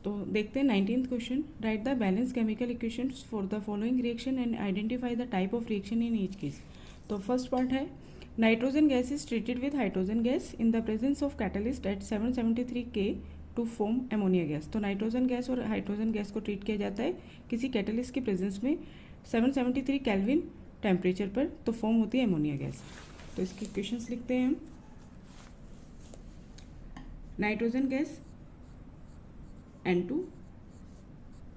तो देखते हैं 19th question. Write the balance chemical equations for the following reaction and identify the type of reaction in each case. तो first part है nitrogen gas is treated with hydrogen gas in the presence of catalyst at 773 K to form ammonia gas. तो nitrogen gas और hydrogen gas को treat किया जाता है किसी catalyst के प्रेजेंस में 773 केल्विन टेम्परेचर पर, तो फॉर्म होती है एमोनिया गैस. तो इसके इक्वेशंस लिखते हैं हम. Nitrogen gas N2,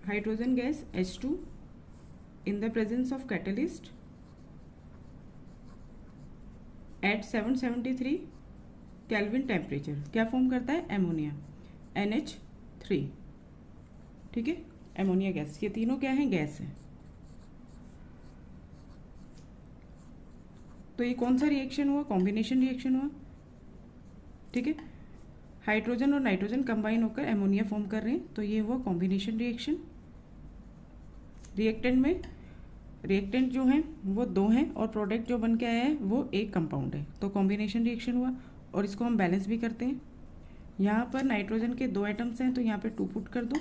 hydrogen gas H2 in the presence of catalyst at 773 Kelvin temperature क्या फॉर्म करता है? Ammonia NH3. ठीक है, एमोनिया गैस. ये तीनों क्या है? गैस है. तो ये कौन सा रिएक्शन हुआ? कॉम्बिनेशन रिएक्शन हुआ. ठीक है, हाइड्रोजन और नाइट्रोजन कंबाइन होकर एमोनिया फॉर्म कर रहे हैं, तो ये हुआ कॉम्बिनेशन रिएक्शन. रिएक्टेंट जो हैं वो दो हैं और प्रोडक्ट जो बन के आया है वो एक कंपाउंड है, तो कॉम्बिनेशन रिएक्शन हुआ. और इसको हम बैलेंस भी करते हैं. यहाँ पर नाइट्रोजन के 2 एटम्स हैं तो यहाँ पे 2 पुट कर दो.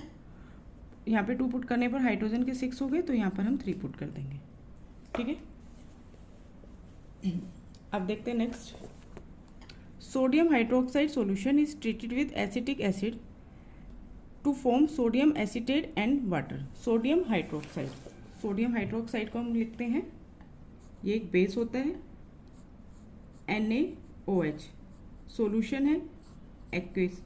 यहाँ पे 2 पुट करने पर हाइड्रोजन के 6 हो गए, तो यहाँ पर हम 3 पुट कर देंगे. ठीक है, अब देखते हैं next. Sodium hydroxide solution is treated with acetic acid to form sodium acetate and water. Sodium hydroxide को हम लिखते हैं, ये एक बेस होता है NaOH. सॉल्यूशन है aqueous.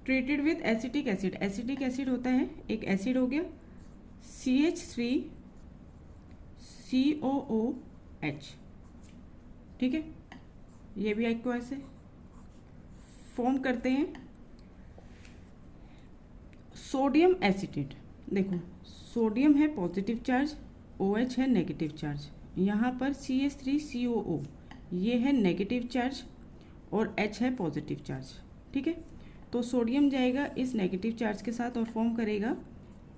Treated with acetic acid. Acetic acid होता है एक एसिड हो गया CH3COOH. ठीक है, ये भी एक्वास है. फॉर्म करते हैं सोडियम एसीटेट. देखो, सोडियम है पॉजिटिव चार्ज, OH है नेगेटिव चार्ज. यहाँ पर CH3COO ये है नेगेटिव चार्ज और H है पॉजिटिव चार्ज. ठीक है, तो सोडियम जाएगा इस नेगेटिव चार्ज के साथ और फॉर्म करेगा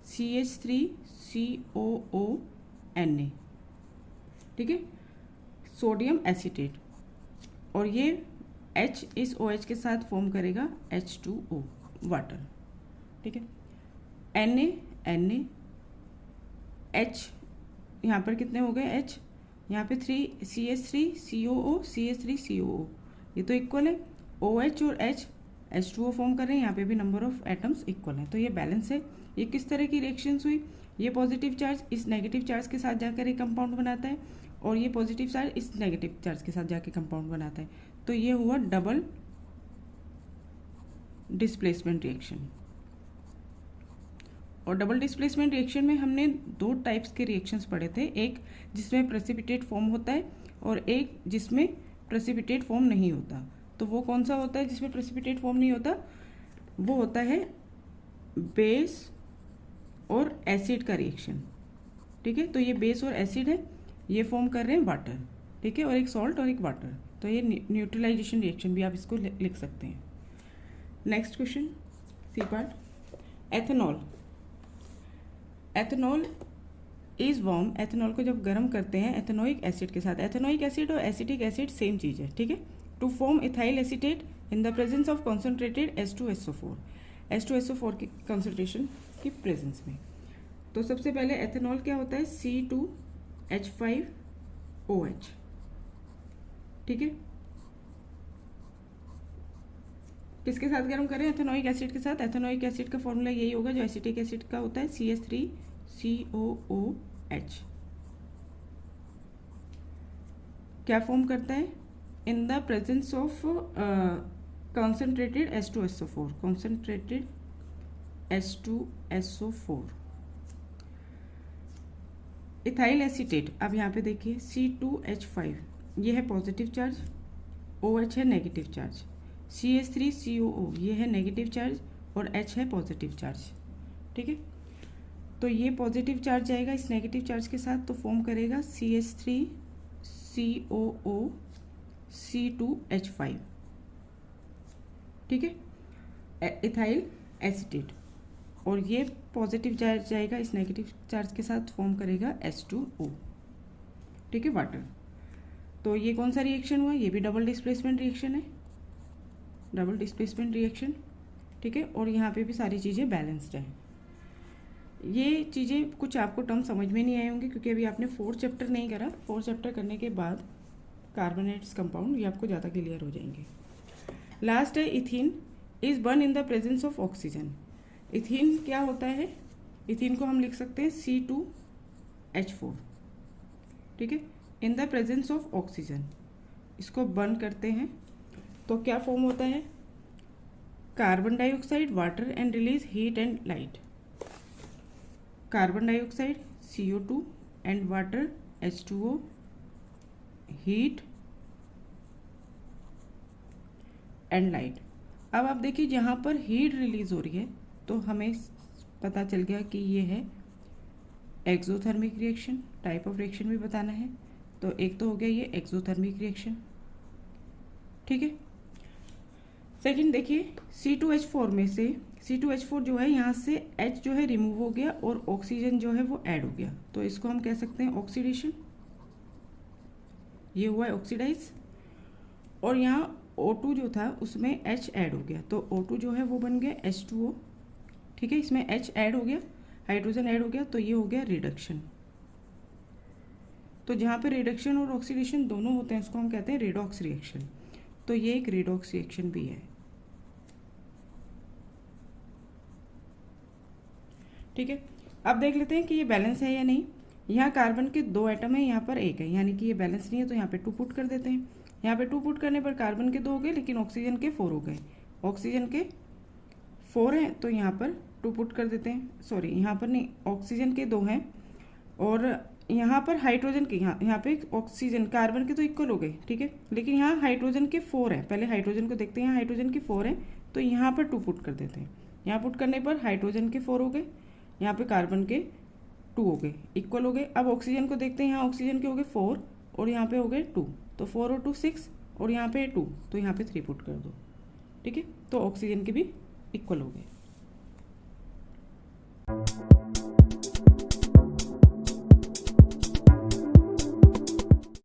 CH3COO Na. ठीक है, सोडियम एसीटेट. और ये H इस OH के साथ फॉर्म करेगा H2O वाटर. ठीक है, Na H यहाँ पर कितने हो गए? H यहाँ पे 3 CH3COO ये तो इक्वल है. OH और H H2O फॉर्म कर रहे हैं, यहाँ पे भी नंबर ऑफ एटम्स इक्वल है, तो ये बैलेंस है. ये किस तरह की रिएक्शंस हुई? ये पॉजिटिव चार्ज इस नेगेटिव चार्ज के साथ जाकर एक कंपाउंड बनाता है और ये पॉजिटिव चार्ज इस नेगेटिव चार्ज के साथ जाके कंपाउंड बनाता है, तो ये हुआ डबल डिस्प्लेसमेंट रिएक्शन. और डबल डिस्प्लेसमेंट रिएक्शन में हमने 2 टाइप्स के रिएक्शंस पढ़े थे, एक जिसमें प्रेसिपिटेट फॉर्म होता है और एक जिसमें प्रेसिपिटेट फॉर्म नहीं होता. तो वो कौन सा होता है जिसमें प्रेसिपिटेट फॉर्म नहीं होता? वो होता है बेस और एसिड का रिएक्शन. ठीक है, तो ये बेस और एसिड है, ये फॉर्म कर रहे हैं वाटर. ठीक है, और एक सॉल्ट और एक वाटर, तो ये न्यूट्रलाइजेशन रिएक्शन भी आप इसको लिख सकते हैं. Next question, C part. Ethanol is warm. Ethanol को जब गर्म करते हैं एथेनोइक एसिड के साथ, एथेनोइक एसिड और एसिटिक एसिड सेम चीज़ है. ठीक है, to form ethyl acetate in the presence of concentrated H2SO4 की कॉन्सेंट्रेशन की प्रेजेंस में. तो सबसे पहले एथेनॉल क्या होता है? C2H5OH. ठीक है, किसके साथ गर्म करें? एथेनोइक एसिड के साथ. एथेनोइक एसिड का फॉर्मूला यही होगा जो एसिटिक एसिड का होता है, CH3COOH. क्या फॉर्म करता है? इन the presence of concentrated H2SO4. Ethyl acetate. अब यहाँ पे देखिए C2H5 ये है पॉजिटिव चार्ज, OH है नेगेटिव चार्ज, CH3COO ये है नेगेटिव चार्ज और H है पॉजिटिव चार्ज. ठीक है, तो ये पॉजिटिव चार्ज जाएगा इस नेगेटिव चार्ज के साथ, तो फॉर्म करेगा CH3COO C2H5. ठीक है, इथाइल एसीटेट. और ये पॉजिटिव चार्ज जाएगा इस नेगेटिव चार्ज के साथ, फॉर्म करेगा H2O. ठीक है, वाटर. तो ये कौन सा रिएक्शन हुआ? ये भी डबल डिस्प्लेसमेंट रिएक्शन है, डबल डिस्प्लेसमेंट रिएक्शन. ठीक है, और यहाँ पे भी सारी चीज़ें बैलेंस्ड हैं। ये चीज़ें कुछ आपको टर्म समझ में नहीं आए होंगे क्योंकि अभी आपने 4th चैप्टर नहीं करा। 4th चैप्टर करने के बाद कार्बोनेट्स कंपाउंड ये आपको ज़्यादा क्लियर हो जाएंगे। लास्ट है ethene is burn in the presence of oxygen. Ethene क्या होता है? इथीन को हम लिख सकते हैं C2H4, ठीक है, इन द प्रेजेंस ऑफ ऑक्सीजन। इसको बर्न करते हैं तो क्या फॉर्म होता है? Carbon dioxide, water and release heat and light. Carbon dioxide CO2 and water H2O, heat and light. अब आप देखिए जहाँ पर हीट रिलीज हो रही है तो हमें पता चल गया कि ये है exothermic reaction. Type of reaction भी बताना है, तो एक तो हो गया ये एक्सोथर्मिक रिएक्शन, ठीक है। सेकंड देखिए C2H4 में से C2H4 जो है यहाँ से H जो है रिमूव हो गया और ऑक्सीजन जो है वो ऐड हो गया, तो इसको हम कह सकते हैं ऑक्सीडेशन। ये हुआ ऑक्सीडाइज। और यहाँ O2 जो था उसमें H ऐड हो गया, तो O2 जो है वो बन गया H2O, ठीक है। इसमें H ऐड हो गया, हाइड्रोजन ऐड हो गया, तो ये हो गया रिडक्शन। तो जहाँ पे रिडक्शन और ऑक्सीडेशन दोनों होते हैं उसको हम कहते हैं रेडॉक्स रिएक्शन। तो ये एक रेडॉक्स रिएक्शन भी है, ठीक है। अब देख लेते हैं कि ये बैलेंस है या नहीं। यहाँ कार्बन के 2 एटम है, यहाँ पर 1 है, यानी कि ये बैलेंस नहीं है, तो यहाँ पे 2 पुट कर देते हैं। यहाँ पे 2 पुट करने पर कार्बन के 2 हो गए लेकिन ऑक्सीजन के 4 हो गए। ऑक्सीजन के 4 हैं तो यहाँ पर 2 पुट कर देते हैं। सॉरी, यहाँ पर नहीं, ऑक्सीजन के 2 हैं और यहाँ पर हाइड्रोजन के यहाँ पे ऑक्सीजन कार्बन के तो इक्वल हो गए, ठीक है, लेकिन यहाँ हाइड्रोजन के 4 हैं। पहले हाइड्रोजन को देखते हैं, यहाँ हाइड्रोजन के 4 हैं तो यहाँ पर 2 पुट कर देते हैं। यहाँ पुट करने पर हाइड्रोजन के 4 हो गए, यहाँ पे कार्बन के 2 हो गए, इक्वल हो गए। अब ऑक्सीजन को देखते हैं, यहाँ ऑक्सीजन के हो गए 4 और यहाँ पे हो गए 2, तो 4 और 2 6 और यहाँ पे 2, तो यहाँ पे 3 पुट कर दो, ठीक है, तो ऑक्सीजन के भी इक्वल हो गए।